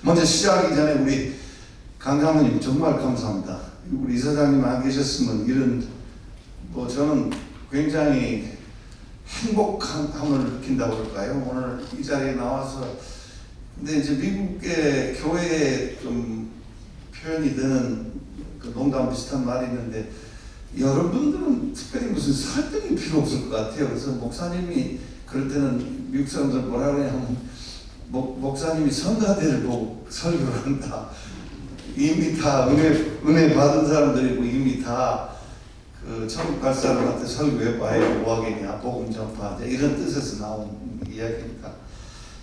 먼저 시작하기 전에 우리 강장모님 정말 감사합니다. 우리 이사장님 안 계셨으면 이런 저는 굉장히 행복함을 느낀다고 그럴까요? 오늘 이 자리에 나와서 근데 이제 미국의 교회에 좀 표현이 되는 그 농담 비슷한 말이 있는데 여러분들은 특별히 무슨 설득이 필요 없을 것 같아요. 그래서 목사님이 그럴 때는 미국 사람들 뭐라 그러냐면 목사님이 성가대를 보고 설교를 한다. 이미 다 은혜 받은 사람들이고 이미 다 그 천국 갈 사람한테 설교해봐야 뭐하겠냐 복음 전파 이런 뜻에서 나온 이야기입니다.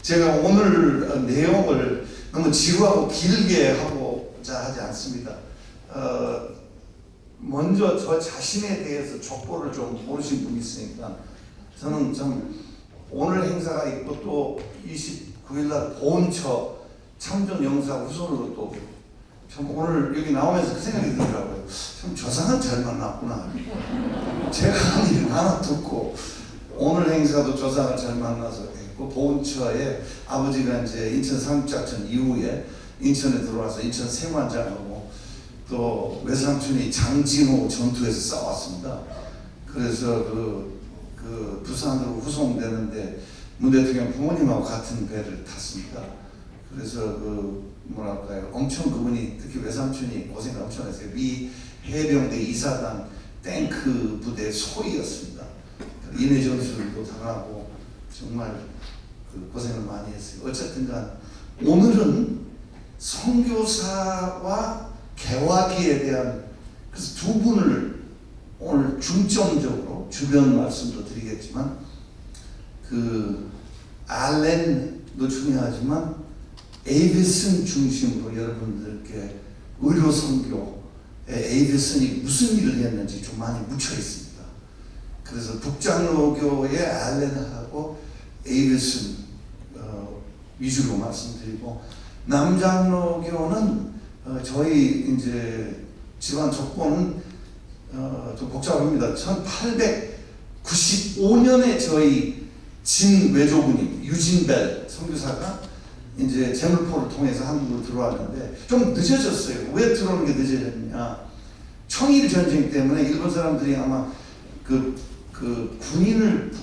제가 오늘 내용을 너무 지루하고 길게 하고자 하지 않습니다. 먼저 저 자신에 대해서 족보를 좀 모르신 분이 있으니까 저는 좀 오늘 행사가 있고 또 29일날 보훈처 참전 영사 후손으로 또 참 오늘 여기 나오면서 그 생각이 들더라고요. 참 조상은 잘 만났구나. 제가 한 일 하나 듣고 오늘 행사도 조상을 잘 만나서 했고 보훈처에 아버지가 이제 인천 상륙작전 이후에 인천에 들어와서 인천 생활장하고 또 외삼촌이 장진호 전투에서 싸웠습니다. 그래서 그 부산으로 후송되는데 문 대통령 부모님하고 같은 배를 탔습니다. 그래서 뭐랄까요, 엄청 그분이 특히 외삼촌이 고생 엄청 했어요. 미 해병대 이사단 탱크 부대 소위였습니다. 인해 전술도 당하고 정말 고생을 많이 했어요. 어쨌든간 오늘은 선교사와 개화기에 대한 그래서 두 분을 오늘 중점적으로 주변 말씀도 드리겠지만 알렌도 중요하지만 에이비슨 중심으로 여러분들께 의료 선교에 에이비슨이 무슨 일을 했는지 좀 많이 묻혀 있습니다. 그래서 북장로교의 알렌하고 에이비슨 위주로 말씀드리고 남장로교는 저희 이제 집안 족보는 좀 복잡합니다. 1895년에 저희 진 외조부님 유진벨 선교사가 이제 제물포를 통해서 한국으로 들어왔는데 좀 늦어졌어요. 왜 들어오는 게 늦어졌냐? 청일 전쟁 때문에 일본 사람들이 아마 그 군인을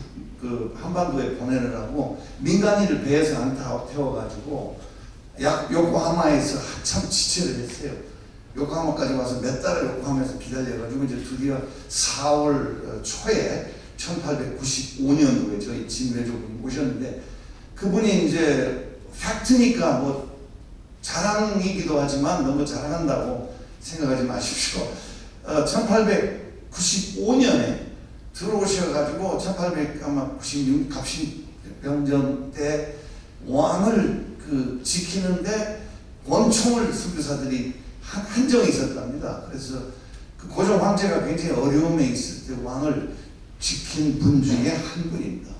한반도에 보내느라고 민간인을 배에서 안 태워가지고 요코하마에서 한참 지체를 했어요. 요코하마까지 와서 몇 달을 요코하마에서 기다려가지고 이제 드디어 4월 초에 1895년도에 저희 진외조분이 오셨는데 그분이 이제 팩트니까 뭐 자랑이기도 하지만 너무 자랑한다고 생각하지 마십시오. 1895년에 들어오셔가지고 1896 갑신병전 때 왕을 지키는데 권총을 선교사들이 한정이 있었답니다. 그래서 그 고종 황제가 굉장히 어려움에 있을 때 왕을 지킨 분 중에 한 분입니다.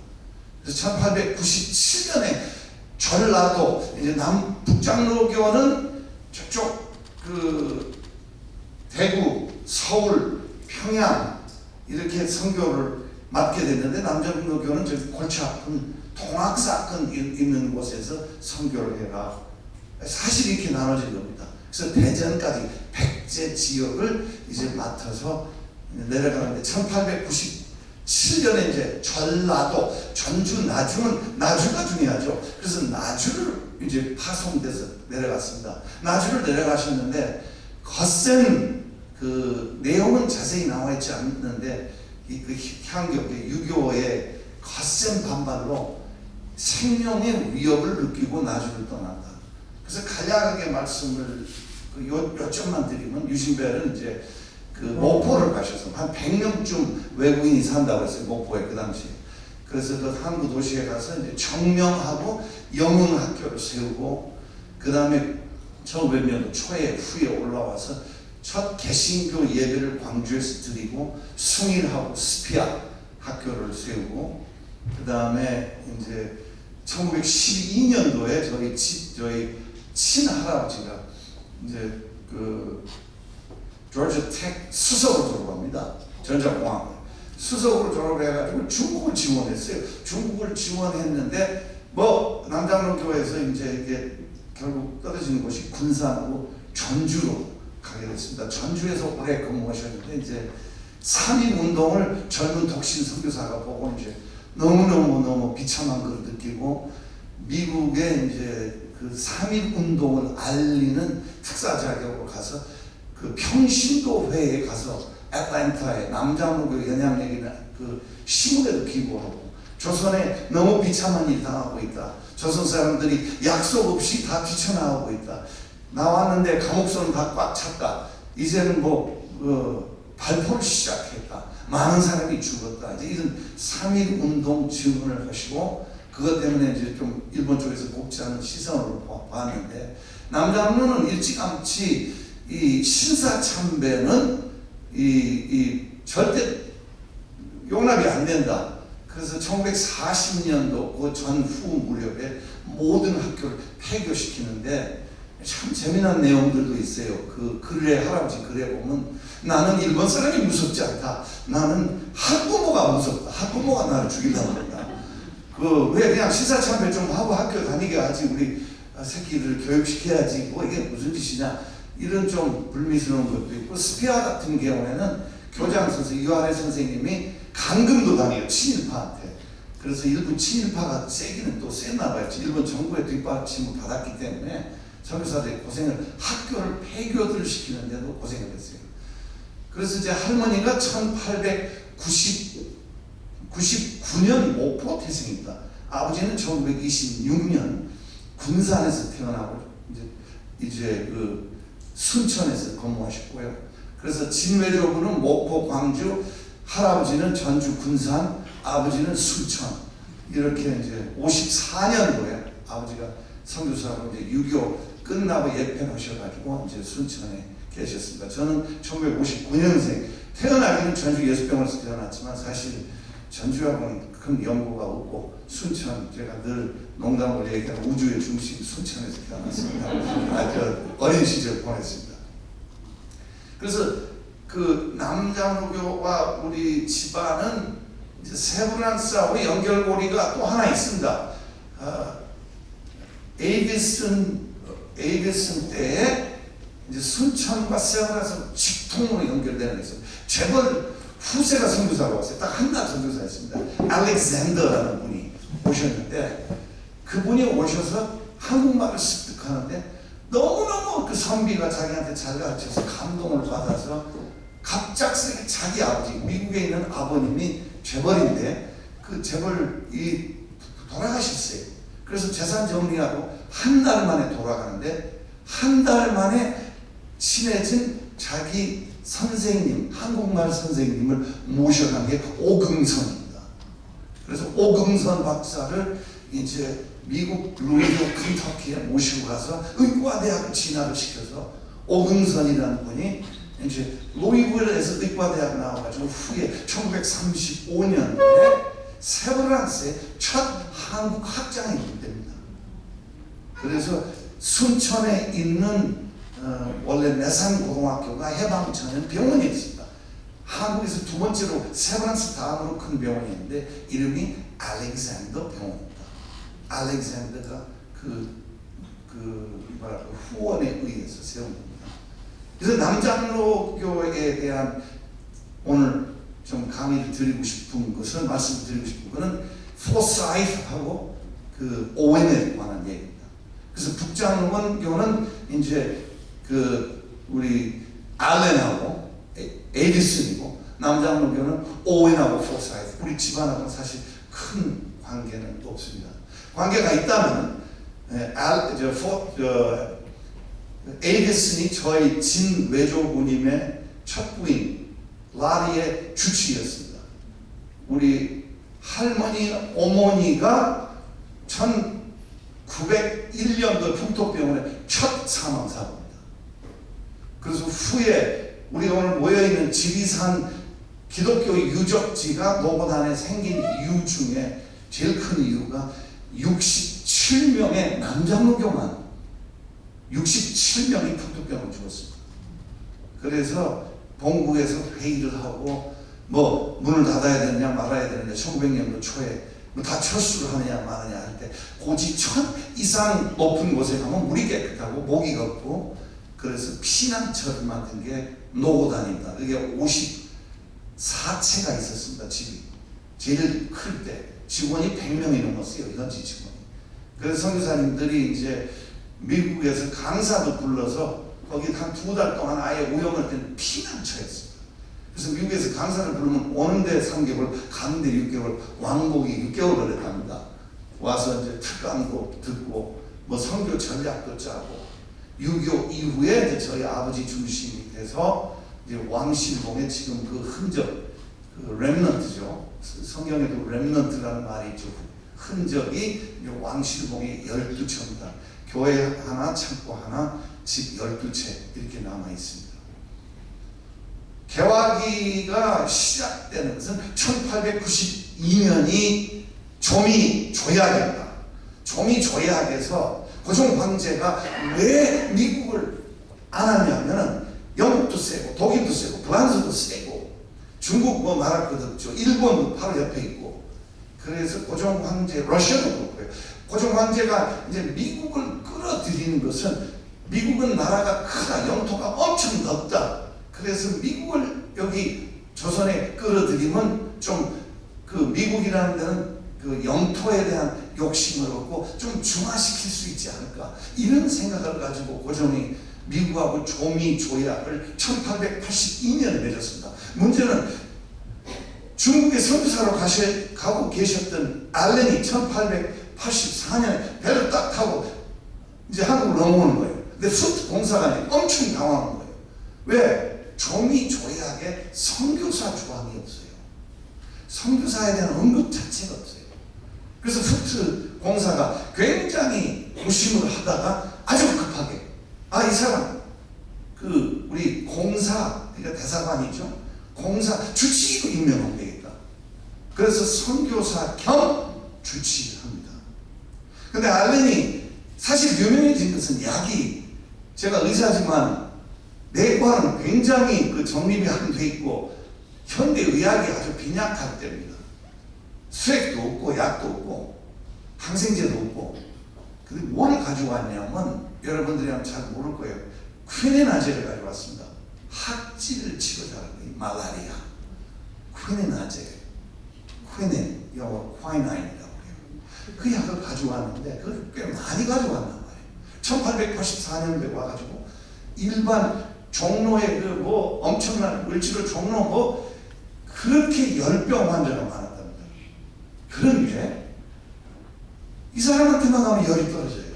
그래서 1897년에 전라도 이제 남북장로교는 저쪽 대구, 서울, 평양 이렇게 선교를 맡게 됐는데 남장로교는 저 골치 아픈 통학사건 있는 곳에서 선교를 해라. 사실 이렇게 나눠진 겁니다. 그래서 대전까지 백제 지역을 이제 맡아서 내려가는데 1897년에 이제 전라도, 전주, 나주가 중요하죠. 그래서 나주를 이제 파송돼서 내려갔습니다. 나주를 내려가셨는데 거센 내용은 자세히 나와 있지 않는데 향교, 유교의 거센 반발로 생명의 위협을 느끼고 나주를 떠난다. 그래서 간략하게 말씀을 요점만 드리면 유신벨은 이제 목포를 가셔서 한 100명쯤 외국인이 산다고 했어요. 목포에 그 당시에. 그래서 그 항구 도시에 가서 이제 청명하고 영흥학교를 세우고 그 다음에 1500년도 초에 후에 올라와서 첫 개신교 예배를 광주에서 드리고 숭일하고 스피아 학교를 세우고 그 다음에 이제 1912년도에 저희 친할아버지가 이제 조지아 텍 수석으로 졸업합니다. 전자공학을 수석으로 졸업을 해가지고 중국을 지원했어요. 중국을 지원했는데 남장로교에서 이제 이게 결국 떨어지는 곳이 군산하고 전주로 가게 됐습니다. 전주에서 오래 근무하셨는데 이제 3.1 운동을 젊은 독신 선교사가 보고 이제 너무 비참한 걸 느끼고 미국에 이제 그 3.1 운동을 알리는 특사 자격으로 가서 그 평신도회에 가서 애틀랜타에 남자무교 연양얘기는 그 신문에도 기고하고 조선에 너무 비참한 일이 당하고 있다. 조선 사람들이 약속 없이 다 뛰쳐나오고 있다. 나왔는데 감옥선은 다 꽉 찼다. 이제는 발포를 시작했다. 많은 사람이 죽었다. 이제 이런 3.1 운동 증언을 하시고 그것 때문에 이제 좀 일본 쪽에서 곱지 않은 시선으로 봤는데 남장로는 일찌감치 이 신사참배는 절대 용납이 안 된다. 그래서 1940년도 그 전후 무렵에 모든 학교를 폐교시키는데 참 재미난 내용들도 있어요. 그 글에 할아버지 글에 보면 나는 일본 사람이 무섭지 않다. 나는 학부모가 무섭다. 학부모가 나를 죽이려고 한다. 왜 그냥 시사참배 좀 하고 학교 다니게 하지 우리 새끼들 교육시켜야지 뭐 이게 무슨 짓이냐 이런 좀 불미스러운 것도 있고 스피아 같은 경우에는 교장 선생 이완혜 선생님이 강금도 다녀요. 친일파한테. 그래서 일본 친일파가 세기는 또 셌나 봐요. 일본 정부의 뒷받침을 받았기 때문에 선교사들이 고생을 학교를 폐교를 시키는데도 고생을 했어요. 그래서 이제 할머니가 1899년 목포 태생입니다. 아버지는 1926년 군산에서 태어나고 이제 그 순천에서 근무하셨고요. 그래서 진외조부는 목포, 광주, 할아버지는 전주, 군산, 아버지는 순천 이렇게 이제 54년도에 아버지가 선교사로 이제 6.25 끝나고 예편하셔가지고 이제 순천에 계셨습니다. 저는 1959년생 태어나기는 전주 예수병원에서 태어났지만 사실 전주하고는 큰 연고가 없고 순천 제가 늘 농담으로 얘기하는 우주의 중심 순천에서 태어났습니다. 아주 어린 시절 보냈습니다. 그래서 그 남장로교와 우리 집안은 이제 세브란스하고 연결고리가 또 하나 있습니다. 에이비슨 때에 이제 순천과 세브란스 직통으로 연결되는 게 있어요. 재벌 후세가 선교사로 왔어요. 딱 한 달 선교사였습니다. 알렉산더라는 분이 오셨는데 그분이 오셔서 한국말을 습득하는데 너무너무 그 선비가 자기한테 잘 가르쳐서 감동을 받아서 갑작스레 자기 아버지 미국에 있는 아버님이 재벌인데 그 재벌이 돌아가셨어요. 그래서 재산 정리하고 한 달 만에 돌아가는데 한 달 만에 친해진 자기 선생님, 한국말 선생님을 모셔간 게 오금선입니다. 그래서 오금선 박사를 이제 미국 루이비오 켄터키에 모시고 가서 의과대학을 진학을 시켜서 오금선이라는 분이 이제 루이비오에서 의과대학 나와가지고 후에 1935년에 세브란스의 첫 한국 학장이 됩니다. 그래서 순천에 있는 원래 내산고등학교가 해방전에 병원이 있습니다. 한국에서 두 번째로 세브란스 다음으로 큰 병원이었는데 이름이 알렉산더 병원입니다. 알렉산더가 후원에 의해서 세운 겁니다. 그래서 남장로교에 대한 오늘 좀 강의를 드리고 싶은 것은 말씀드리고 싶은 것은 포사이트하고 그 오웬에 관한 얘기입니다. 그래서 북장로교는 이제 그 우리 알렌하고 에디슨이고 남장로교는 오웬하고 포사이트 우리 집안하고는 사실 큰 관계는 없습니다. 관계가 있다면 에디슨이 저희 진 외조부님의 첫 부인 라리의 주치였습니다. 우리 할머니 어머니가 1901년도 풍토병원의 첫 사망사고입니다. 그래서 후에 우리가 오늘 모여있는 지리산 기독교 유적지가 노고단에 생긴 이유 중에 제일 큰 이유가 67명의 남장로교만 67명이 풍토병을 죽었습니다. 그래서 본국에서 회의를 하고 뭐 문을 닫아야 되느냐 말아야 되느냐 1900년도 초에 다 철수를 하느냐 마느냐 할 때 고지 1000 이상 높은 곳에 가면 물이 깨끗하고 모기가 없고, 그래서 피난처를 만든 게 노고단입니다. 그게 54채가 있었습니다. 집이 제일 클 때 직원이 100명이 넘었어요. 현지 직원이. 그래서 선교사님들이 이제 미국에서 강사도 불러서 거기 한 2달 동안 아예 운영할 때는 피난처였어요. 그래서 미국에서 강사를 부르면 오는데 3개월, 가는데 6개월, 왕복이 6개월 걸렸답니다. 와서 이제 특강도 듣고 뭐 선교 전략도 짜고, 6.25 이후에 이제 저희 아버지 중심이 돼서 이제 왕실봉의 지금 그 흔적, 그 렘넌트죠. 성경에도 렘넌트라는 말이 있죠. 흔적이 왕실봉의 12처입니다. 교회 하나, 창고 하나, 집 12채 이렇게 남아 있습니다. 개화기가 시작되는 것은 1892년이 조미 조약입니다. 조미 조약에서 고종 황제가 왜 미국을 안 하냐면은 영국도 세고 독일도 세고 프랑스도 세고 중국 뭐 말할 것 없죠. 일본도 바로 옆에 있고, 그래서 고종 황제, 러시아도 그렇고요. 고종 황제가 이제 미국을 끌어들이는 것은 미국은 나라가 크다, 영토가 엄청 넓다. 그래서 미국을 여기 조선에 끌어들이면 좀 그 미국이라는 데는 그 영토에 대한 욕심을 얻고 좀 중화시킬 수 있지 않을까, 이런 생각을 가지고 고종이 미국하고 조미 조약을 1882년에 맺었습니다. 문제는 중국에 선교사로 가고 계셨던 알렌이 1884년에 배를 딱 타고 이제 한국으로 넘어오는 거예요. 근데 후트 공사관이 엄청 당황한 거예요. 왜? 조미 조약에 선교사 조항이 없어요. 선교사에 대한 언급 자체가 없어요. 그래서 후트 공사가 굉장히 고심을 하다가 아주 급하게, 이 사람 그 우리 공사, 그러니까 대사관이죠. 공사 주치의로 임명하면 되겠다. 그래서 선교사 겸 주치의를 합니다. 근데 알렌이 사실 유명해진 것은 약이, 제가 의사지만 내과는 굉장히 그 정립이 안 돼 있고 현대의학이 아주 빈약할 때입니다. 수액도 없고 약도 없고 항생제도 없고. 근데 뭘 가지고 왔냐면, 여러분들이 아마 잘 모를 거예요. 퀴네나제를 가지고 왔습니다. 학질을 치료하는 거예요. 말라리아. 퀴네나제. 퀴넨, 영어 콰이나인이라고 해요. 그 약을 가지고 왔는데 그걸 꽤 많이 가지고 왔단 말이에요. 1884년도에 와가지고 일반 종로에 그 뭐 엄청난 물질을 종로 뭐 그렇게 열병 환자가 많았답니다. 그런데 이 사람한테만 가면 열이 떨어져요.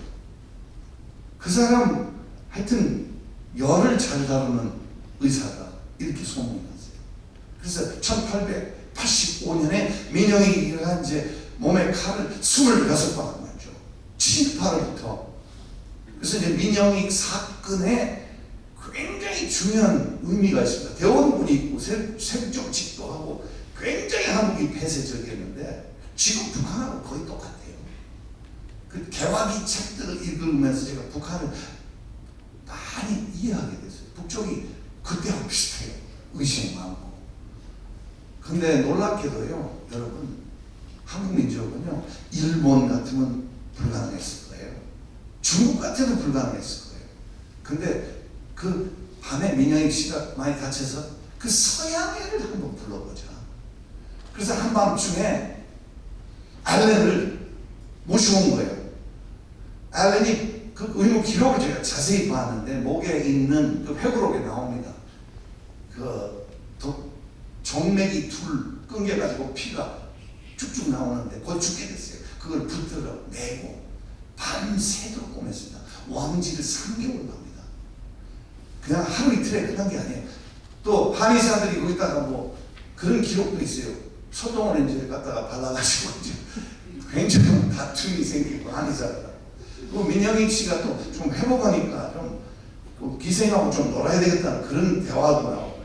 그 사람 하여튼 열을 잘 다루는 의사다, 이렇게 소문이 났어요. 그래서 1885년에 민영이가 이제 몸에 칼을 26방 맞죠. 78부터. 그래서 이제 민영익 사건에 굉장히 중요한 의미가 있습니다. 대원군이 있고 색적직도 하고 굉장히 한국이 폐쇄적이었는데 지금 북한하고 거의 똑같아요. 그 개화기 책들을 읽으면서 제가 북한을 많이 이해하게 됐어요. 북쪽이 그때하고 비슷해요. 의심이 많고. 근데 놀랍게도요, 여러분, 한국 민족은요, 일본 같으면 불가능했을 거예요. 중국 같아도 불가능했을 거예요. 근데 그 밤에 민영익 씨가 많이 다쳐서 그 서양애를 한번 불러보자. 그래서 한밤중에 알렌을 모셔온 거예요. 알렌이 그 의무 기록을 제가 자세히 봤는데 목에 있는 그 회부록에 나옵니다. 그 정맥이 둘 끊겨가지고 피가 쭉쭉 나오는데 곧 죽게 됐어요. 그걸 붙들어 매고 밤새도록 꼬맸습니다. 왕지를 3개월 납니다. 그냥 하루 이틀에 끝난 게 아니에요. 또 한의사들이 거기다가 뭐 그런 기록도 있어요. 소똥을 이제 갖다가 발라가지고 이제 굉장히 다툼이 생기고 한의사가. 그 민영익 씨가 또 좀 회복하니까 좀 기생하고 좀 놀아야 되겠다는 그런 대화도 나오고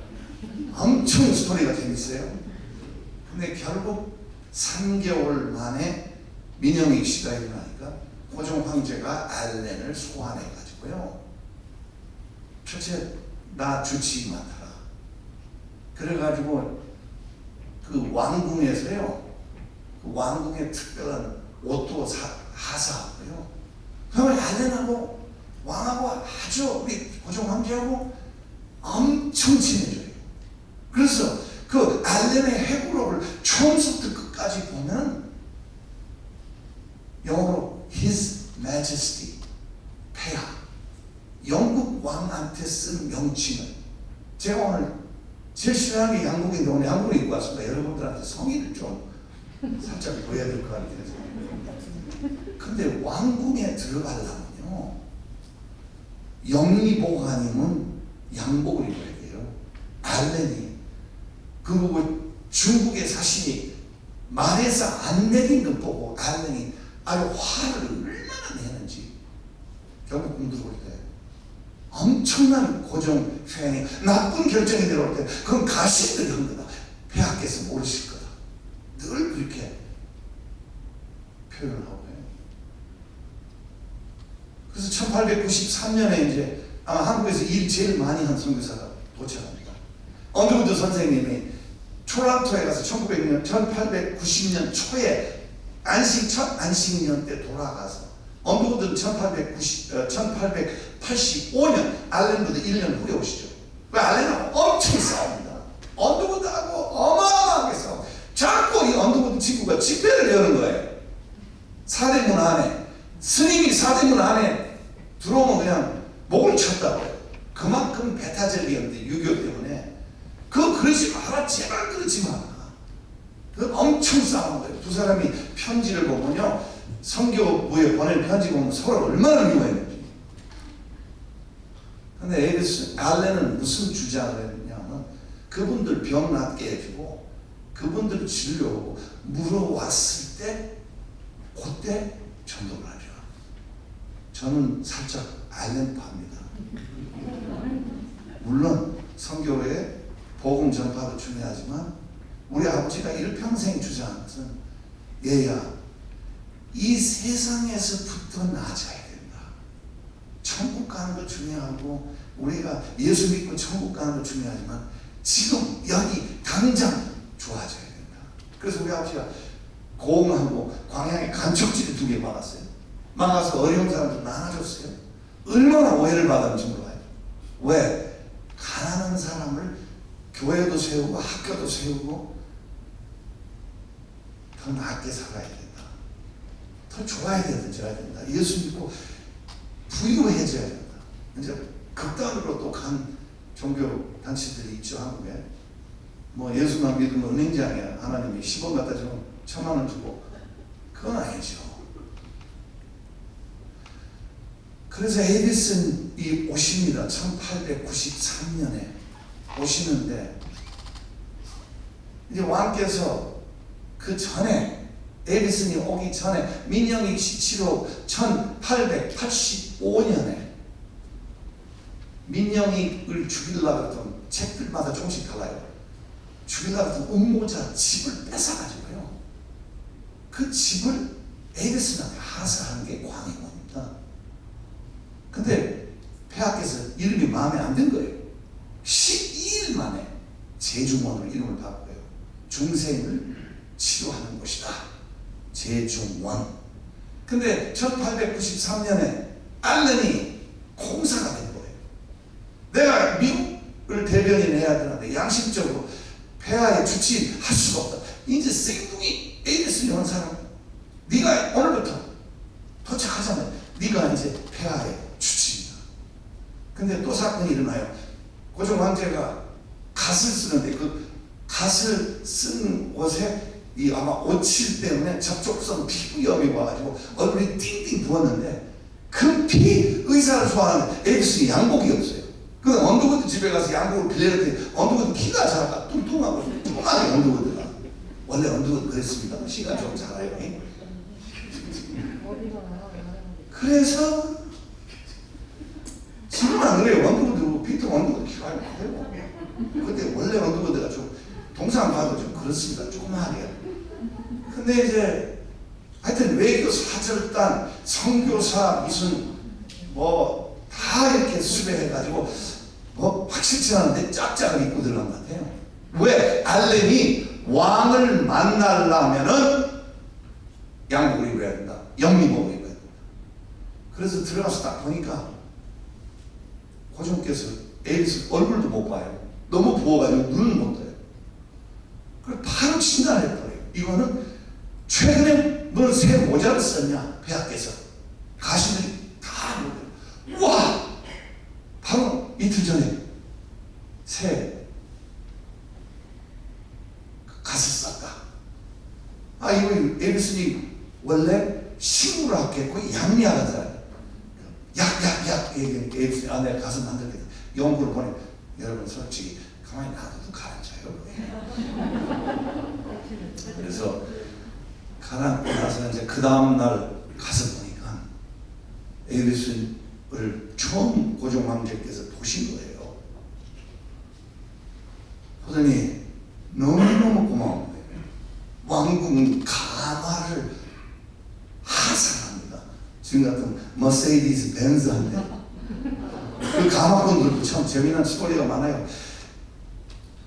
엄청 스토리가 재밌어요. 근데 결국 3개월 만에 민영익 씨가 일어나니까 고종 황제가 알렌을 소환해가지고요. 첫째, 나 주치의 맡아라. 그래가지고 그 왕궁에서요, 그 왕궁의 특별한 옷도 하사하고요. 그러면 알렌하고 왕하고 아주 우리 고종 황제하고 엄청 친해져요. 그래서 그 알렌의 해구록을 처음부터 끝까지 보면 영어로 His Majesty, 폐하, 영국 왕한테 쓴 명칭을 제가 오늘 제일 싫어하는 게 양복인데 오늘 양복을 입고 왔습니다. 여러분들한테 성의를 좀 살짝 보여야 될 것 같아요. 근데 왕궁에 들어가려면요, 영리보관님은 양복을 입어야 돼요. 알렌이 그리고 중국의 사신이 말해서 안 내린 것 보고 알렌이 아주 화를 얼마나 내는지 결국 궁 들어올 때 엄청난 고종 폐하이 나쁜 결정이 내려올 때 그건 가신들이 한 거다. 폐하께서 모르실 거다. 늘 그렇게 표현을 하고 해요. 그래서 1893년에 이제 아마 한국에서 일 제일 많이 한 선교사가 도착합니다. 언더우드 선생님이 토론토에 가서 1890년 초에 첫 안식년 때 돌아가서 언더우드는 1885년 알렌보다 1년 후에 오시죠. 그 알렌하고 엄청 싸웁니다. 언더우드하고 어마어마하게 싸워. 자꾸 이 언더우드 친구가 집회를 여는 거예요. 사대문 안에 스님이 사대문 안에 들어오면 그냥 목을 쳤다고요. 그만큼 배타적이었는데 유교 때문에 그러지 마라, 제발 그러지 마라. 그 엄청 싸운 거예요. 두 사람이 편지를 보면요, 선교부에 보낸 편지 보면 서로 얼마나 미워했는지. 근데 알렌은 무슨 주장을 했냐면 그분들 병 낫게 해주고 그분들 진료하고 물어왔을 때 그때 전도를 하죠. 저는 살짝 알렌파입니다. 물론 선교회 복음 전파도 중요하지만 우리 아버지가 일평생 주장한 것은 얘야, 이 세상에서부터 나아져야 된다. 천국 가는 거 중요하고 우리가 예수 믿고 천국 가는 거 중요하지만 지금 여기 당장 좋아져야 된다. 그래서 우리 아버지가 고흥하고 광양에 간척지를 2개 막았어요. 막아서 어려운 사람들 나눠줬어요. 얼마나 오해를 받았는지 몰라요. 왜? 가난한 사람을 교회도 세우고 학교도 세우고 더 낫게 살아야 된다. 더 좋아야 된다. 예수 믿고 부유해져야 된다. 이제 극단으로 또 간 종교 단체들이 있죠, 한국에. 뭐 예수만 믿으면 은행장이야. 하나님이 10원 갖다 주면 1000원 주고. 그건 아니죠. 그래서 에디슨이 오십니다. 1893년에 오시는데 이제 왕께서 그 전에 에디슨이 오기 전에 민영이 7호 1885년에 민영이를 죽이려고 했던 책들마다 조금씩 달라요. 죽이려고 했던 음모자 집을 뺏어가지고요. 그 집을 에디슨한테 하사한 게 광해군입니다. 근데 폐하께서 이름이 마음에 안 든 거예요. 12일 만에 제중원으로 이름을 바꿔요. 중생을 치료하는 곳이다. 제중원. 근데 1893년에 알렌이 공사가 된 거예요. 내가 미국을 대변인 해야 되는데 양심적으로 폐하에 주치할 수가 없다. 이제 생뚱이 에이드슨이 온 사람, 네가 오늘부터 도착하자면 네가 이제 폐하에 주치입니다. 근데 또 사건이 일어나요. 고종 황제가 갓을 쓰는데 그 갓을 쓴 옷에 이 아마 오칠 때문에 접촉성 피부염이 와가지고 얼굴이 띵띵 부었는데 그 피 의사를 소환하는 에디슨이 양복이 없어요. 그 언더우드 집에 가서 양복을 빌렸는데 언더우드 키가 작아 뚱뚱하고 조그마한 언더우드가 원래 언더우드 그랬습니다. 키가 좀 작아요. 그래서 지금은 안 그래요. 언더우드 피터 언더우드 키가 커요. 근데 원래 언더우드가 좀 동상 봐도 좀 그렇습니다. 조그마하게. 근데 이제 하여튼 외교 사절단 선교사 무슨 뭐 다 이렇게 수배해가지고 뭐 확실치 않은데 짝짝을 입고 들어간 것 같아요. 왜? 알렌이 왕을 만나려면은 양복을 입어야 된다. 영미복을 입어야 된다. 그래서 들어가서 딱 보니까 고종께서 에디슨 얼굴도 못 봐요. 너무 부어가지고 눈을 못 떠요. 그래서 바로 진단을 해버려요. 이거는 최근에 뭘 새 모자를 썼냐, 폐하께서. 가시들이 다 보여요. 와! 바로 이틀 전에 새 갓을 쌌다. 아, 이거 에디슨이 원래 식물을 하겠고 양리하는 사람. 약 에디슨이 아, 내가 가서 만들겠다. 연구를 보내. 여러분 솔직히 가만히 놔둬도 가라앉아요. 그래서 가라앉고 나서 이제 그 다음날 가서 보니까 에디슨을 처음 고종 황제께서 보신 거예요. 보더니 너무너무 고마운 거예요. 왕궁 가마를 하산합니다. 지금 같은 머세디스 벤츠한테 그 가마권 들고 참 재미난 스토리가 많아요.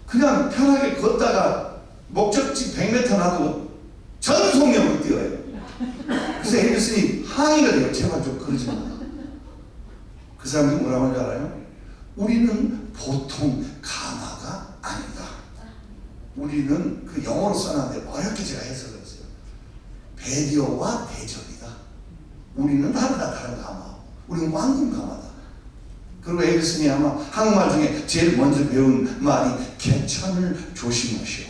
그냥 편하게 걷다가 목적지 100m 놔두고 전속력을 뛰어요. 그래서 에디슨이 항의를 해요. 제발 좀 그러지 마. 그 사람들이 뭐라고 하는지 알아요? 우리는 보통 가마가 아니다. 우리는 그 영어로 써놨는데 어렵게 제가 해석을 했어요. 배려와 대접이다. 우리는 다르다. 다른 가마. 우리는 왕궁 가마다. 그리고 에디슨이 아마 한국말 중에 제일 먼저 배운 말이 개천을 조심하시오.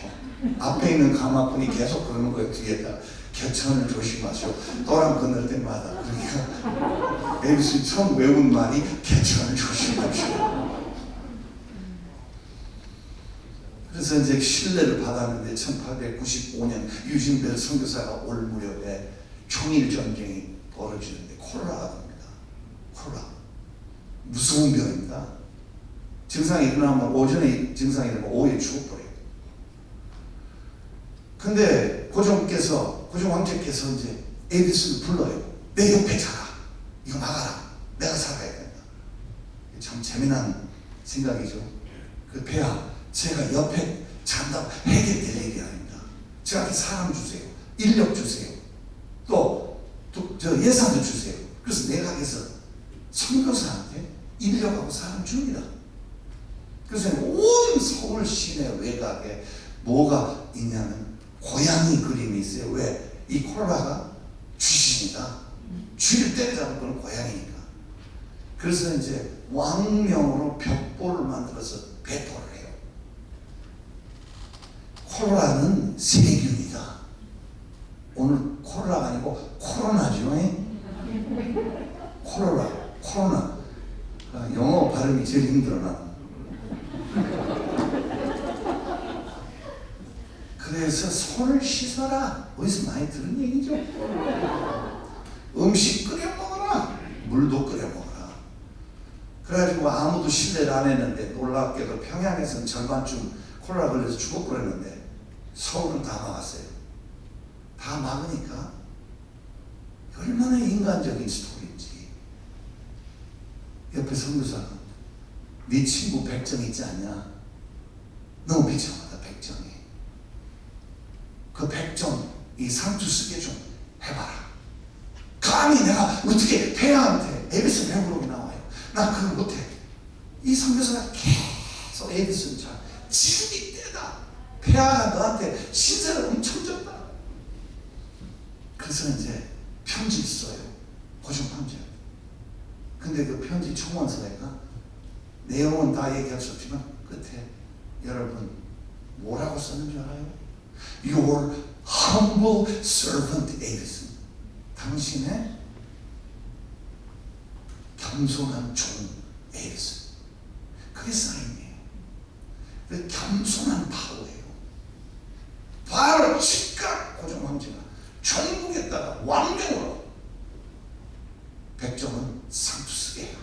앞에 있는 가마꾼이 계속 그러는 거예요. 뒤에다 개천을 조심하시오. 또랑 건널 때마다. 그러니까 에디슨이 처음 외운 말이 개천을 조심하시오. 그래서 이제 신뢰를 받았는데 1895년 유진벨 선교사가 올 무렵에 청일 전쟁이 벌어지는데 콜라가 됩니다. 콜라. 무서운 병입니다. 증상이 일어나면 오전에 증상이 일어나면 오후에 죽어버려요. 근데 고종 황제께서 이제 에디슨을 불러요. 내 옆에 자라. 이거 막아라. 내가 살아야 된다. 참 재미난 생각이죠. 그 폐하, 제가 옆에 잔다고 해결될 일이 아닙니다. 저한테 사람 주세요. 인력 주세요. 또 저 예산도 주세요. 그래서 내각에서 선교사한테 인력하고 사람 줍니다. 그래서 온 서울 시내 외곽에 뭐가 있냐면 고양이 그림이 있어요. 왜? 이 콜라가 귀신이다. 쥐를 때려잡을 거는 고양이니까. 그래서 이제 왕명으로 벽보를 만들어서 배포를 해요. 콜라는 세균이다. 오늘 콜라가 아니고 코로나죠. 코로나. 영어 발음이 제일 힘들어 나. 그래서 손을 씻어라. 어디서 많이 들은 얘기죠. 음식 끓여 먹어라. 물도 끓여 먹어라. 그래가지고 아무도 신뢰를 안 했는데 놀랍게도 평양에서는 절반쯤 콜라 걸려서 죽어버렸는데 서울은 다 막았어요. 다 막으니까 얼마나 인간적인 스토리인지. 옆에 선교사가 네 친구 백정 있지 않냐? 너무 비참하다. 백정이. 그 백정 이 상투 쓰게 좀 해봐라. 감히 내가 어떻게 폐하한테 에디슨 회고록이 나와요. 나 그걸 못해. 이 선교사가 계속 에디슨 잘 지금이 때다. 폐하가 너한테 신세를 엄청 졌다. 그래서 이제 편지를 써요. 고종 황제. 근데 그 편지 청원서에가 내용은 다 얘기할 수 없지만 끝에 여러분 뭐라고 썼는지 알아요? Your humble servant Edison. 당신의 겸손한 종 에디슨. 그게 사인이에요. 그 겸손한 바로예요. 바로 즉각 고종 황제가 전국에다가 왕명으로 백정은 상투 쓰게 해요.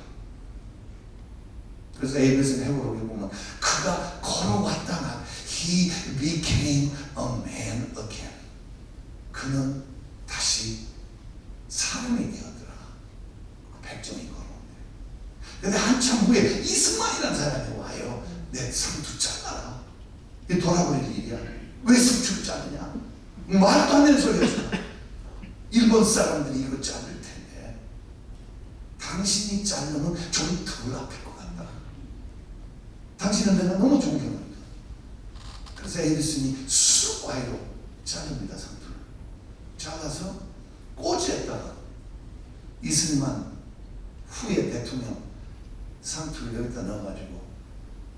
그래서 에디슨 회고록에 보면 그가 걸어왔다가 He became a man again. 그는 다시 사람이 되었더라. 백정이 걸어오네. 근데 한참 후에 이승만이라는 사람이 와요. 내 상투 잘라라. 이게 돌아버릴 일이야. 왜 상투를 자르냐? 말도 안 되는 소리 했잖아. 일본 사람들이 이거 자를 텐데 당신이 자르면 좀 덜 아플 것 같다. 당신은 내가 너무 존경한다. 그래서 에디슨이 수과이로 자릅니다. 상투를 잘라서 꽂이에다가 이슬만 후에 대통령 상투를 여기다 넣어가지고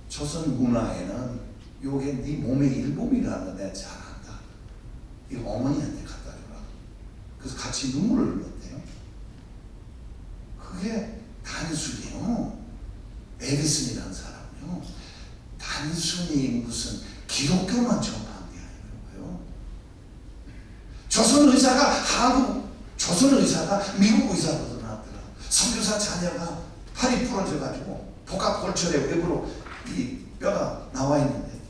조선 문화에는 요게 네 몸의 일부분이라는 거 내가 잘 안다. 이거 어머니한테 갖다 줘라. 그래서 같이 눈물을 흘렸대요. 그게 단순히요. 에디슨이라는 사람은요. 단순히 무슨 기독교만 전파한 게 아니고요. 조선 의사가 미국 의사로도 나왔더라. 선교사 자녀가 팔이 부러져가지고 복합골절의 외부로 이 뼈가 나와 있는데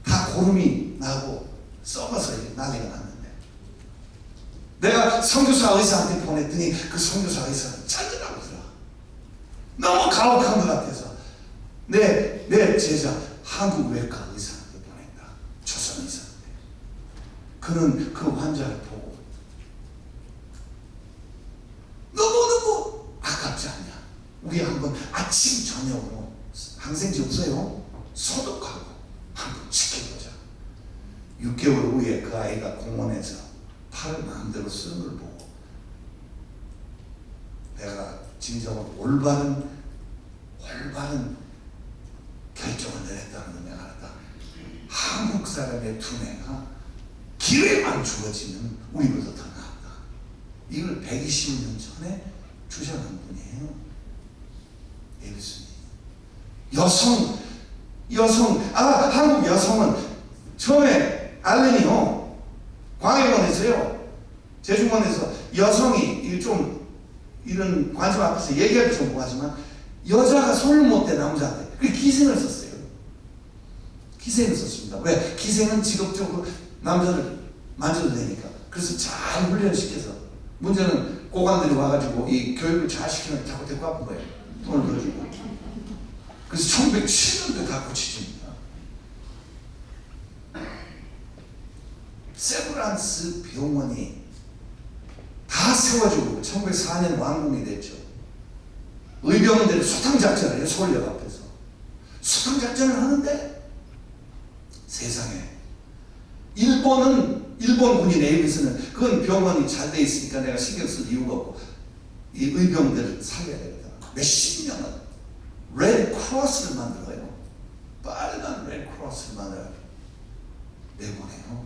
다 고름이 나고 썩어서 난리가 났는데 내가 선교사 의사한테 보냈더니 그 선교사 의사는 잘리라고 하더라. 너무 가혹한 것 같아서 내 제자 한국 외과 의사한테 보냈다. 조선 의사한테. 그는 그 환자를 보고 너무너무 아깝지 않냐. 우리 한번 아침 저녁으로 항생제 없어요? 소독하고 한번 지켜보자. 6개월 후에 그 아이가 공원에서 팔을 마음대로 쓰는 걸 보고 내가 진정으로 올바른 결정을 내렸다는 걸 내가 알았다. 한국 사람의 두뇌가 기회만 주어지면 우리보다 더 나았다. 이걸 120년 전에 주장한 분이에요. 에디슨이. 한국 여성은 처음에 알렌이요. 광해군에서요. 제주권에서 여성이 좀 이런 관심 앞에서 얘기하기 좀 뭐하지만 여자가 손을 못 대 남자한테 그 기생을 썼어요. 기생을 썼습니다. 왜? 기생은 직업적으로 남자를 만져도 되니까. 그래서 잘 훈련시켜서 문제는 고관들이 와가지고 이 교육을 잘 시키면 자꾸 데리고 아픈 거예요. 돈을 더 주고. 그래서 1907년도에 다 고쳐집니다. 세브란스 병원이 다 세워지고 1904년 완공이 됐죠. 의병들이 소탕작전을 해요. 서울역 앞에서. 소탕작전을 하는데 세상에 일본 군인 에이비스는 그건 병원이 잘 돼 있으니까 내가 신경 쓸 이유가 없고 이 의병들을 살려야 되거든. 몇십 년은 레드크로스를 만들어요. 빨간 레드크로스를 만들어요. 내보내요.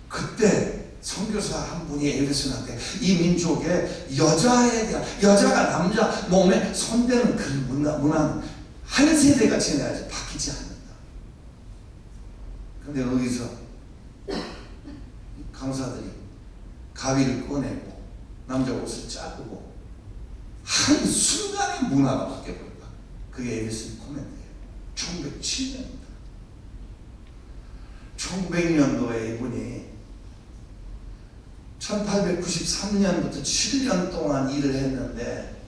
그때 선교사 한 분이 에디슨한테 이 민족의 여자가 남자 몸에 손대는 그 문화는 한 세대가 지나야지 바뀌지 않는다. 근데 여기서 강사들이 가위를 꺼내고 남자 옷을 자르고 한 순간에 문화가 바뀌어버렸다. 그게 에디슨 코멘트예요. 1907년입니다. 1900년도에 이분이 1893년부터 7년 동안 일을 했는데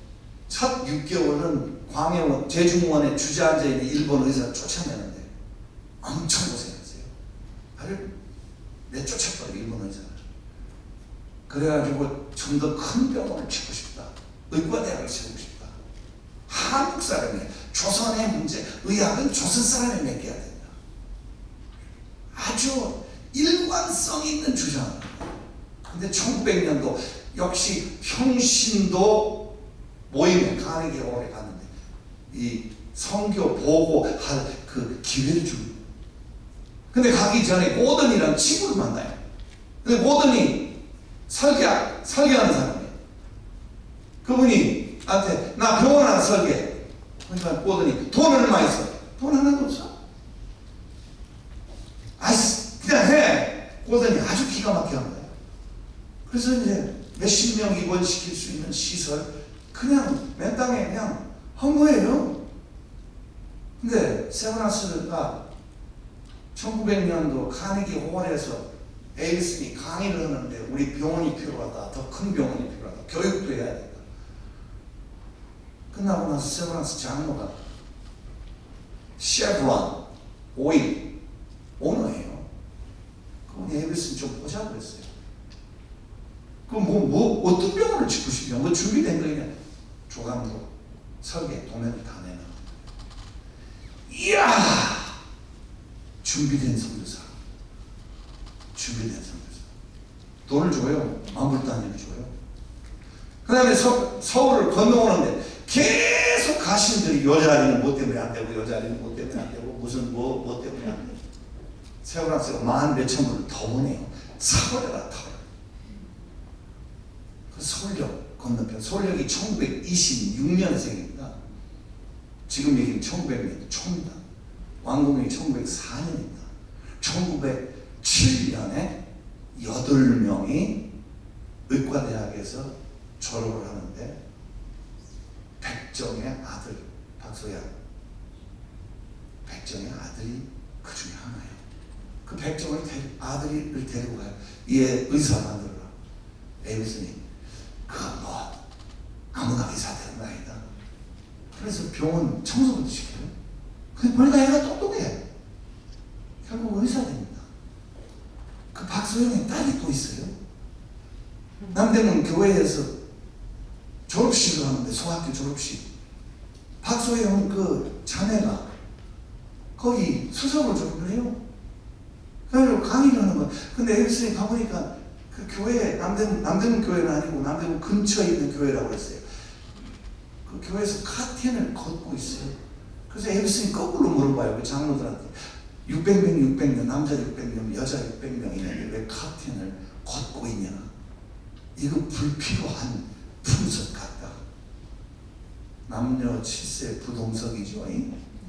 첫 6개월은 광해원 제중원에 주저앉아 있는 일본 의사를 쫓아내는데 엄청 고생했어요. 나를 내쫓아버려 일본 의사를. 그래가지고 좀 더 큰 병원을 치고 싶다. 의과대학을 세우고 싶다. 한국 사람이 조선의 문제, 의학은 조선 사람이 맡겨야 된다. 아주 일관성 있는 주장을. 근데 1900년도 역시 평신도 모임에 카네기 홀에 갔는데 이 선교 보고할 그 기회를 줍니다. 근데 가기 전에 고든이라는 친구를 만나요. 근데 고든이 설계하는 사람이에요. 그분이 나한테 나 병원 하나 설계해. 그러니까 고든이 돈 얼마 있어? 돈 하나도 없어. 아이씨 그냥 해. 고든이 아주 기가 막히게 한 거예요. 그래서 이제 몇십 명 입원시킬 수 있는 시설 그냥 맨 땅에 그냥 한 거예요. 근데 세브란스가 1900년도 카네기 홀에서 에디슨이 강의를 하는데 우리 병원이 필요하다. 더 큰 병원이 필요하다. 교육도 해야 된다. 끝나고 나서 세브란스 장로가 셰브론 오일 오너예요. 그분이 에베소는 좀 보자고 했어요. 어떤 병원을 짓고 싶냐? 뭐 준비된 거냐? 조감독, 설계, 도면을 다 내놔. 이야! 준비된 선교사. 준비된 선교사. 돈을 줘요. 아무리 단위를 줘요. 그 다음에 서울을 건너오는데 계속 가신들이 요 자리는 뭐 때문에 안 되고, 요 자리는 뭐 때문에 안 되고, 무슨 뭐 때문에 안 되고. 세월학생가 만 몇천 분을 더 보내요. 서울에다 터. 그 서울역 건너편, 서울역이 1926년생입니다. 지금 얘기는 1900년 초입니다. 완공이 1904년입니다. 1907년에 8명이 의과대학에서 졸업을 하는데 백정의 아들 박소양, 백정의 아들이 그 중에 하나예요. 그 백정을 아들을 데리고 가요. 얘 의사 만들어라. 에이비스님, 그거 뭐 아무나 의사 되는 거 아니다. 그래서 병원 청소부터 시켜요. 근데 보니까 애가 똑똑해. 결국 의사 됩니다. 그 박소영의 딸이 또 있어요. 남대문 교회에서 졸업식을 하는데, 소학교 졸업식, 박소영 그 자매가 거기 수석으로 졸업을 해요. 그래서 강의를 하는 거야. 근데 에비슨이 가보니까 그 교회, 남대문 교회는 아니고 남대문 근처에 있는 교회라고 그랬어요. 그 교회에서 카텐을 걷고 있어요. 그래서 에비슨이 거꾸로 물어봐요. 그 장로들한테. 600명, 남자 600명, 여자 600명 있는데 왜 카텐을 걷고 있냐? 이거 불필요한 풍습 같다. 남녀 7세 부동석이죠.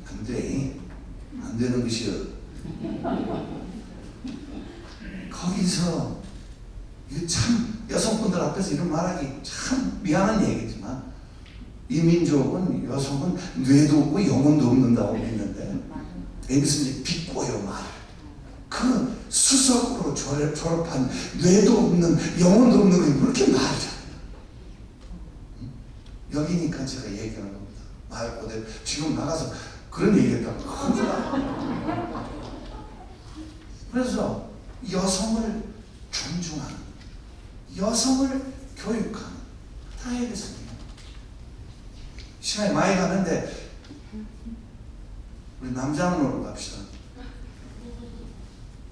근데 안 되는 것이요. 거기서 이거 참 여성분들 앞에서 이런 말하기 참 미안한 얘기지만, 이 민족은 여성은 뇌도 없고 영혼도 없는다고 믿는데 에비슨이 비꼬요 말을. 그 수석으로 졸업한 뇌도 없는 영혼도 없는 게 그렇게 말을 잘해요. 여기니까 제가 얘기하는 겁니다. 말 그대로 지금 나가서 그런 얘기했다고 큰일 나. 그래서 여성을 존중하는, 여성을 교육하는, 다 에비슨이에요. 시간이 많이 가는데 우리 남자문으로 갑시다.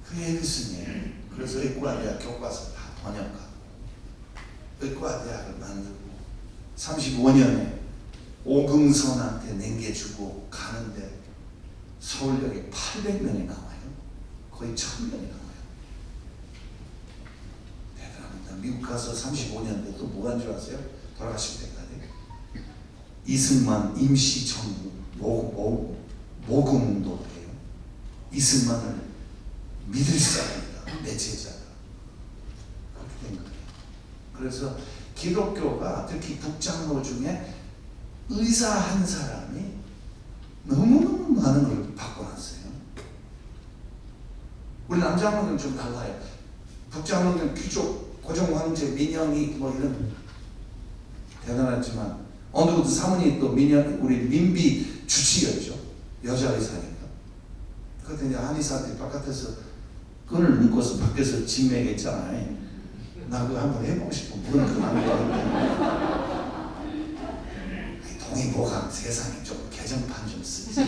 그 에비슨이에요. 그래서 의과대학 교과서 다 번역하고 의과대학을 만들고 35년에 오금선한테 남겨주고 가는데 서울역에 800명이 나와요. 거의 1000명이 나와요. 대단합니다. 미국 가서 35년대 또 뭐 한 줄 아세요? 돌아가실 때까지 이승만 임시정부 모금도 해요. 이승만을 믿을 사람이다. 내 제자가. 그렇게 된 거예요. 그래서 기독교가 특히 북장로 중에 의사 한 사람이 너무너무 많은 걸 바꿔놨어요. 우리 남장로는 좀 달라요. 북장로는 귀족, 고종 황제, 민영이 뭐 이런 대단하지만 언더우드 사모님 또 우리 민비 주치였죠. 여자 의사니까. 그때 이제 한의사한테 바깥에서 끈을 묶어서 밖에서 진맥했잖아요. 나 그거 한번 해보고 싶어. 뭔 그런 거. 동의보감 세상에 좀 개정판 좀 쓰지.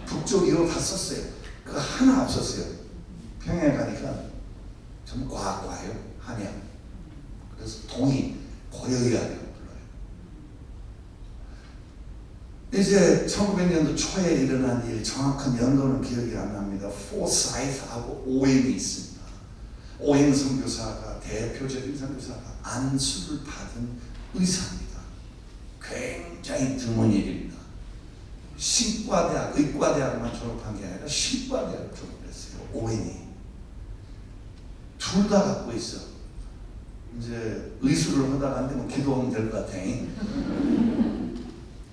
북쪽 이거 다 썼어요. 그거 하나 없었어요. 평양에 가니까 좀 과학과예요. 한양. 그래서 동의 고려의학이라고 불러요. 이제 1900년도 초에 일어난 일, 정확한 연도는 기억이 안 납니다. 포사이트하고 오행이 있습니다. 오행 선교사가 대표적인 선교사가 안수를 받은 의사입니다. 굉장히 드문 일입니다. 신과대학, 의과대학만 졸업한 게 아니라 신과대학을 졸업했어요. 오행이. 둘 다 갖고 있어. 이제 의술을 하다가 안 되면 기도하면 될 것 같아.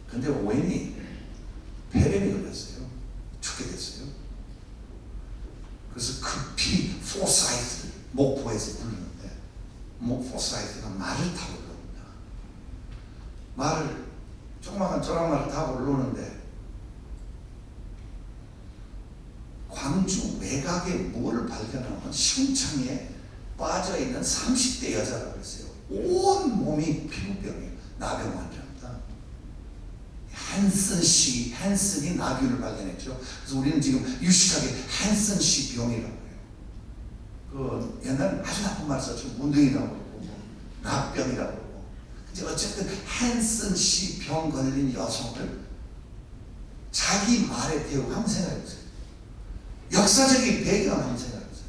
근데 오웬이 폐렴이 걸렸어요. 죽게 됐어요. 그래서 급히 포사이트를 목포에서 부르는데 포사이트가 말을 타고 올라옵니다. 말을 조그마한 저랑말을 타고 올라오는데 광주 외곽에 뭐를 발견하면 심창에 빠져있는 30대 여자라고 그랬어요. 온 몸이 피부병이에요. 나병 환자입니다. 헨슨이 나균을 발견했죠. 그래서 우리는 지금 유식하게 헨슨씨 병이라고 해요. 그 옛날에 아주 나쁜 말 썼죠. 문둥이라고 그러고 나병이라고 그러고. 이제 어쨌든 헨슨씨 병 걸린 여성을 자기 말에 대우고 한번 생각해보세요. 역사적인 배경을 한번 생각해보세요.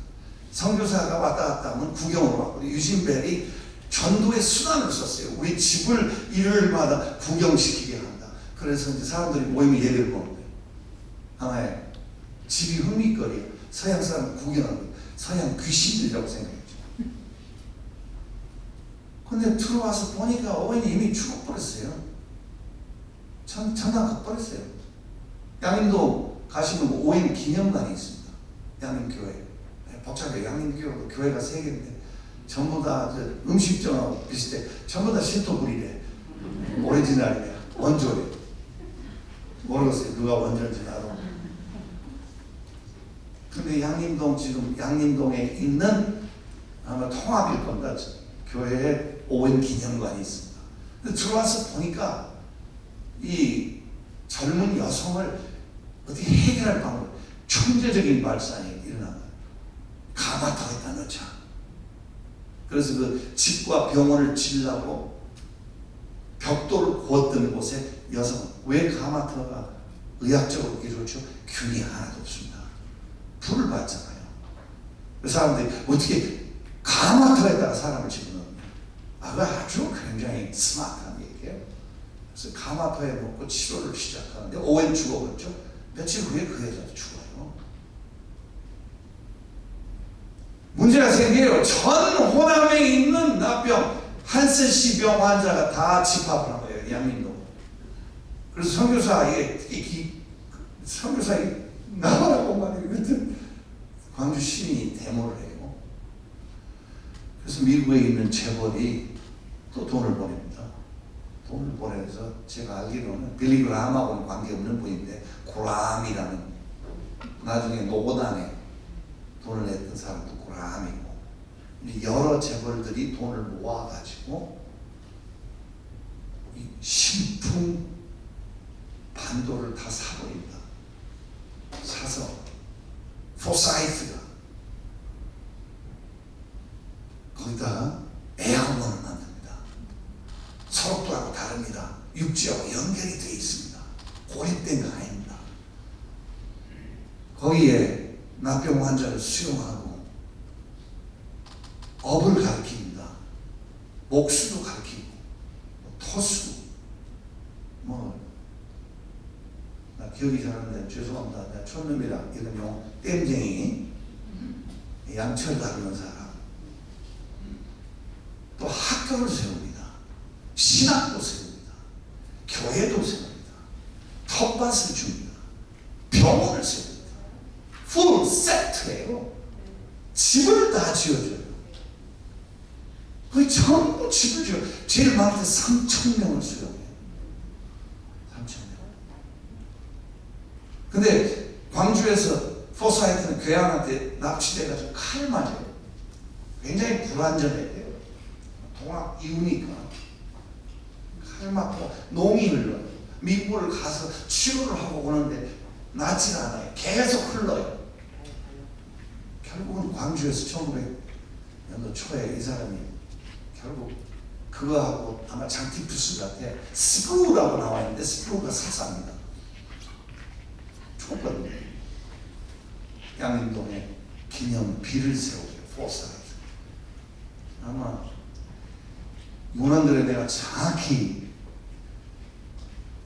선교사가 왔다 갔다 하면 구경으로 왔고 유진벨이 전도의 수단을 썼어요. 우리 집을 일요일마다 구경시키게 한다. 그래서 이제 사람들이 모이면 예배를 보는 거예요. 하나의 집이 흥미거리예요. 서양 사람 구경하는 거예요. 서양 귀신들이라고 생각했죠. 근데 들어와서 보니까 어머니 이미 죽어버렸어요. 천당 가버렸어요. 양림도 가시면 오인 기념관이 있습니다. 양림교회. 복잡해요. 양림교회도 교회가 3개인데 전부 다 음식점하고 비슷해. 전부 다 신토불이래. 오리지널이래. 원조래. 모르겠어요. 누가 원조인지 나도. 근데 양림동 지금 양림동에 있는 아마 통합일 겁니다. 교회에 오인 기념관이 있습니다. 근데 들어와서 보니까 이 젊은 여성을 어떻게 해결할 방법, 천재적인 발상이 일어난 거예요. 가마터에다 넣자. 그래서 그 집과 병원을 지으려고 벽돌을 구웠던 곳에 여성, 왜 가마터가 의학적으로 그렇게 좋죠? 균이 하나도 없습니다. 불을 받잖아요. 그 사람들이 어떻게 가마터에다가 사람을 집어넣느냐. 그거 아주 굉장히 스마트한 얘기예요. 그래서 가마터에 놓고 치료를 시작하는데 오웬 죽어버렸죠. 며칠 후에 그 여자도 죽어요. 문제가 생겨요. 전 호남에 있는 나병, 한센씨 병 환자가 다 집합을 한 거예요. 양림동. 그래서 선교사에 나가라고 말해요. 그때 광주 시민이 데모를 해요. 그래서 미국에 있는 재벌이 또 돈을 보냅니다. 돈을 보내서 제가 알기로는 빌리그람하고는 관계없는 분인데 고람이라는, 나중에 노고단에 돈을 냈던 사람도 고람이고, 여러 재벌들이 돈을 모아가지고 이 신풍 반도를 다 사버립니다. 사서 포사이트가 거기다가 에어건을 만듭니다. 서로도하고 다릅니다. 육지하고 연결이 되어 있습니다. 고립된 거 아닙니다. 거기에 나병 환자를 수용하고 업을 가르칩니다. 목수도 가르치고 토수 나 기억이 잘 안 나는데 죄송합니다. 내가 촌놈이라 이런 용 땜쟁이 양철 다루는 사람. 또 학교를 세웁니다. 신학도 세웁니다. 교회도 세웁니다. 텃밭을 줍니다. 병원을 세웁니다. 풀 세트예요. 집을 다 지어줘요. 거의 전부 집을 지어요. 제일 많을 때 3,000명을 수용해요. 3,000명. 근데 광주에서 포사이트는 괴한한테 납치돼가지고 칼 맞아요. 굉장히 불안정해요. 동학 이우니까 칼 맞고 농이 흘러요. 미국을 가서 치료를 하고 오는데 낫지가 않아요. 계속 흘러요. 결국은 광주에서 1900년도 초에 이 사람이 결국 그거하고 아마 장티푸스한테 스프루라고 나와 있는데 스프루가 사사입니다. 죽었거든요. 양림동에 기념비를 세우게 포사이트. 아마 문헌들에 내가 정확히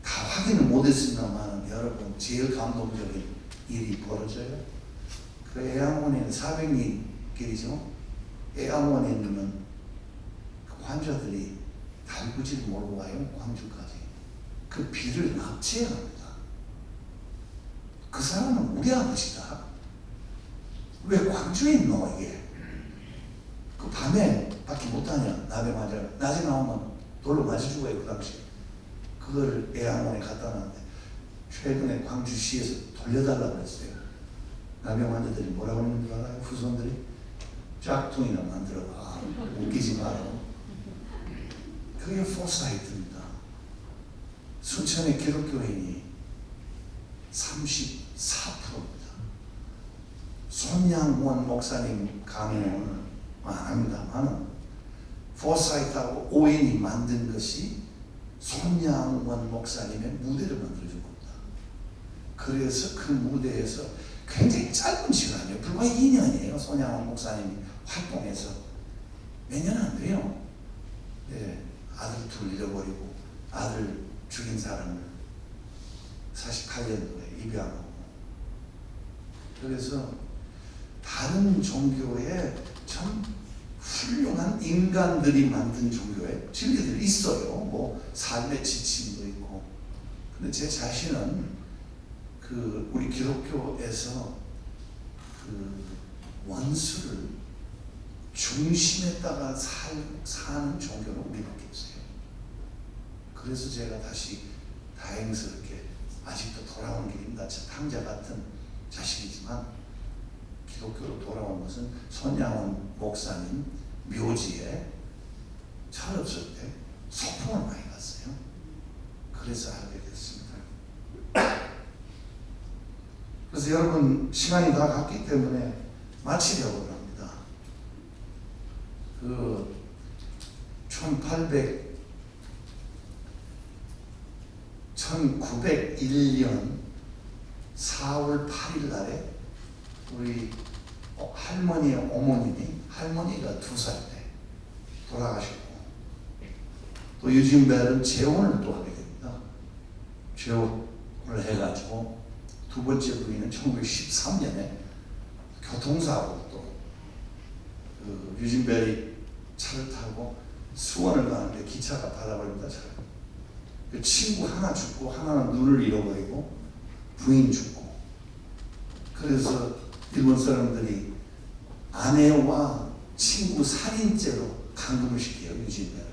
다 확인을 못했습니다만 여러분 제일 감동적인 일이 벌어져요. 그 애양원에는 400리 길이죠. 애양원에 있는 그 환자들이 달구지를 몰고 와요. 광주까지. 그 비를 납치해갑니다. 그 사람은 우리 아버지다. 왜 광주에 있노 이게. 그 밤에 밖에 못 다녀. 나병 환자 낮에 나오면 돌로 맞아 죽어요. 그 당시에. 그거를 애양원에 갖다 놨는데 최근에 광주시에서 돌려달라고 했어요. 나병 환자들이 뭐라고 하는 줄 알아요? 후손들이 짝퉁이나 만들어봐. 웃기지 마라. 그게 포사이트입니다. 순천의 기독교인이 34%입니다. 손양원 목사님 강의는 안 합니다만 포사이트하고 오인이 만든 것이 손양원 목사님의 무대를 만들어준 겁니다. 그래서 그 무대에서 굉장히 짧은 시간이에요. 불과 2년이에요. 손양원 목사님이 활동해서 몇 년 안 돼요. 네, 아들 둘 잃어버리고 아들 죽인 사람을 48년도에 입양하고, 그래서 다른 종교에 참 훌륭한 인간들이 만든 종교에 진리들이 있어요. 뭐 삶의 지침도 있고. 근데 제 자신은 그 우리 기독교에서 그 원수를 중심에다가 사는 종교는 우리밖에 없어요. 그래서 제가 다시 다행스럽게 아직도 돌아오는 길입니다. 탕자 같은 자식이지만 기독교로 돌아온 것은 손양원 목사님 묘지에 철없을 때 소풍을 많이 갔어요. 그래서 알게 됐습니다. 그래서 여러분, 시간이 다 갔기 때문에 마치려고 합니다. 그 1901년 4월 8일 날에 우리 할머니의 어머님이, 할머니가 2살 때 돌아가셨고, 또 유진벨은 재혼을 또 하게 됩니다. 재혼을 해가지고 두 번째 부인은 1913년에 교통사고로 또 그 유진벨이 차를 타고 수원을 가는데 기차가 받아버립니다. 차를. 그 친구 하나 죽고 하나는 눈을 잃어버리고 부인 죽고, 그래서 일본 사람들이 아내와 친구 살인죄로 감금을 시켜요, 유진벨을.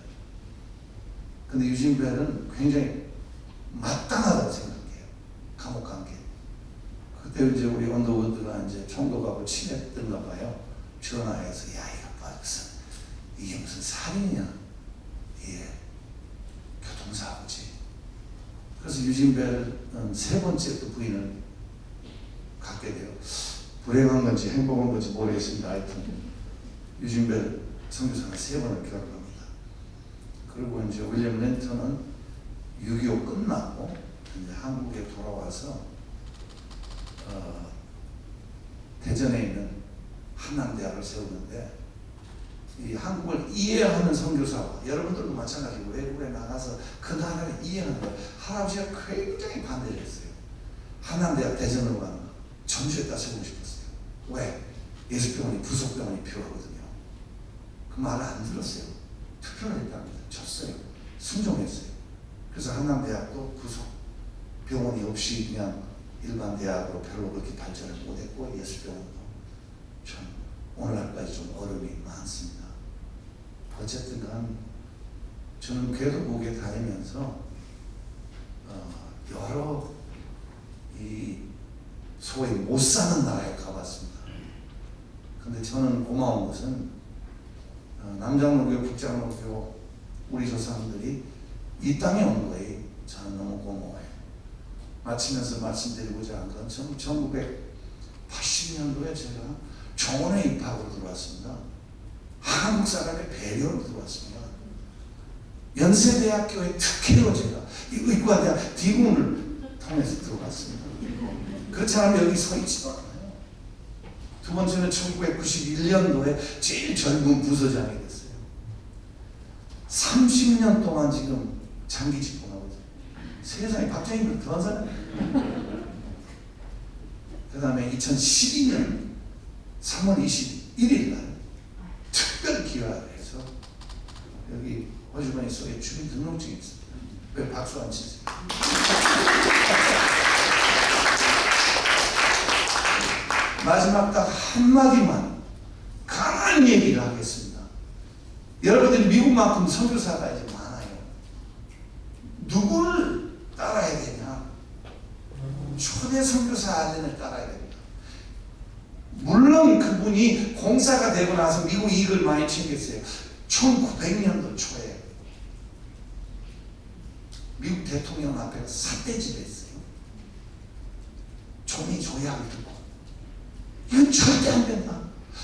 근데 유진벨은 굉장히 마땅하다고 생각해요. 감옥 간 게. 그때 이제 우리 언더우드가 이제 총독하고 친했던가 봐요. 전화해서, 야, 이거 무슨, 이게 무슨 살인이냐? 예, 교통사고지. 그래서 유진벨은 3번째 또 부인을 갖게 돼요. 불행한 건지 행복한 건지 모르겠습니다. 하여튼 유진벨 선교사가 3번을 결혼합니다. 그리고 이제 윌리엄 랜턴은 6.25 끝나고 이제 한국에 돌아와서 대전에 있는 한남대학을 세우는데, 이 한국을 이해하는 선교사와, 여러분들도 마찬가지고 외국에 나가서 그 나라를 이해하는 거, 할아버지가 굉장히 반대를 했어요. 한남대학 대전으로 가는 거 전주에다 세우고 싶었어요. 왜? 예수병원이 부속병원이 필요하거든요. 그 말을 안 들었어요. 투표를 했답니다. 졌어요. 순종했어요. 그래서 한남대학도 부속병원이 없이 그냥 일반 대학으로 별로 그렇게 발전을 못했고, 예수병원도 참 오늘날까지 좀 어려움이 많습니다. 어쨌든 간 저는 궤도국에 다니면서 여러 이 소위 못 사는 나라에 가봤습니다. 근데 저는 고마운 것은 남장로교, 북장로교 우리 조상들이 이 땅에 온 거에 저는 너무 고마워요. 마치면서 말씀드리고자 한 건 1980년도에 제가 정원에 입학으로 들어왔습니다. 한국 사람의 배려로 들어왔습니다. 연세대학교의 특혜로 제가 의과대학 디군을 통해서 들어갔습니다. 그렇지 않으면 여기 서 있지도 않아요. 두 번째는 1991년도에 제일 젊은 부서장이 됐어요. 30년 동안 지금 장기 집권하고 있어요. 세상에 박정희보다 더한 사람이에요. 그 다음에 2012년 3월 21일 날 특별 기화를 해서 여기 호주머니 속에 주민등록증이 있습니다. 왜 박수 안 치세요? 마지막 딱 한마디만 강한 얘기를 하겠습니다. 여러분들이 미국만큼 선교사가 이제 많아요. 누구를 따라야 되냐? 초대 선교사 알렌을 따라야 됩니다. 물론 그분이 공사가 되고 나서 미국 이익을 많이 챙겼어요. 1900년도 초에 미국 대통령 앞에 삿대질 했어요. 종이 조약을 듣고 이건 절대 안 된다.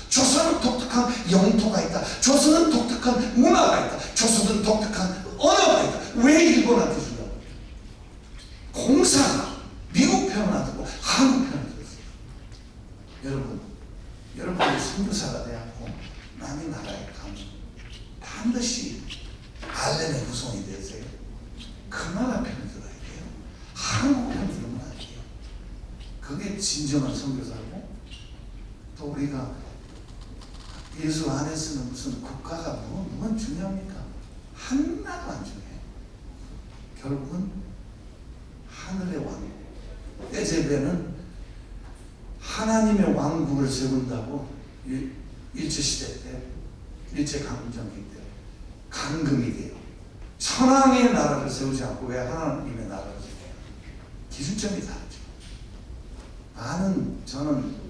조선은 독특한 영토가 있다. 조선은 독특한 문화가 있다. 조선은 독특한 언어가 있다. 왜 일본한테 주려고? 공사가 미국 편을 안 듣고 한국 편을 들었어요. 여러분이 선교사가 되었고 남의 나라에 가면 반드시 알렘의 후손이 되세요. 그 나라 편을 들어야 돼요. 한국 편을 들으면 안 돼요. 그게 진정한 선교사고, 또 우리가 예수 안에서는 무슨 국가가 뭐가 중요합니까? 하나도 안 중요해요. 결국은 하늘의 왕국. 에제벨은 하나님의 왕국을 세운다고 일제시대 때, 일제강점기 때 강금이 돼요. 천황의 나라를 세우지 않고 왜 하나님의 나라를 세워요? 기준점이 다르죠. 저는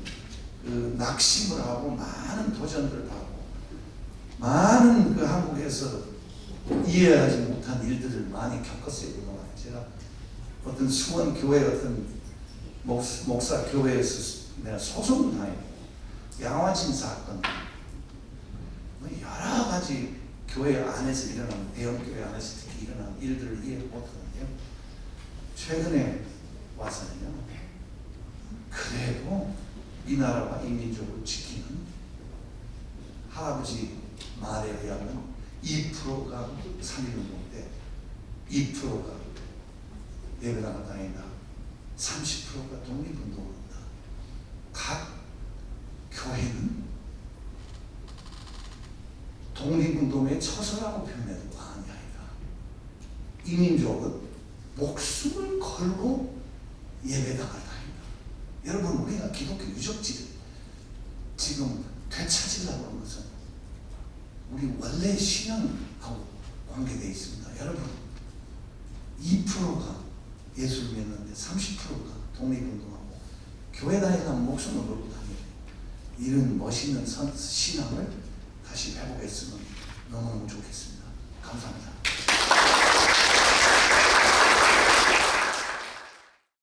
그 낙심을 하고 많은 도전들을 받고 많은 그 한국에서 이해하지 못한 일들을 많이 겪었어요. 그동안 제가 어떤 수원 교회 어떤 목사 교회에서 내가 소송을 당했고 양화진 사건 여러 가지 교회 안에서 일어나는 대형 교회 안에서 특히 일어나는 일들을 이해 못하는데요. 최근에 와서는요. 그래도 이 나라와 이 민족을 지키는 할아버지 말에 의하면 2%가 3.1운동 때 2%가 예배당을 다닌다. 30%가 독립운동을 한다. 각 교회는 독립운동의 처소라고 표현해도 과언이 아니다. 이 민족은 목숨을 걸고 예배당을 다닌다. 여러분, 우리가 기독교 유적지를 지금 되찾으려고 하는 것은 우리 원래 신앙하고 관계되어 있습니다. 여러분, 2%가 예수를 믿는데 30%가 독립운동하고 교회 다니려면 목숨을 걸고 다녀요. 이런 멋있는 신앙을 다시 회복했으면 너무너무 좋겠습니다. 감사합니다.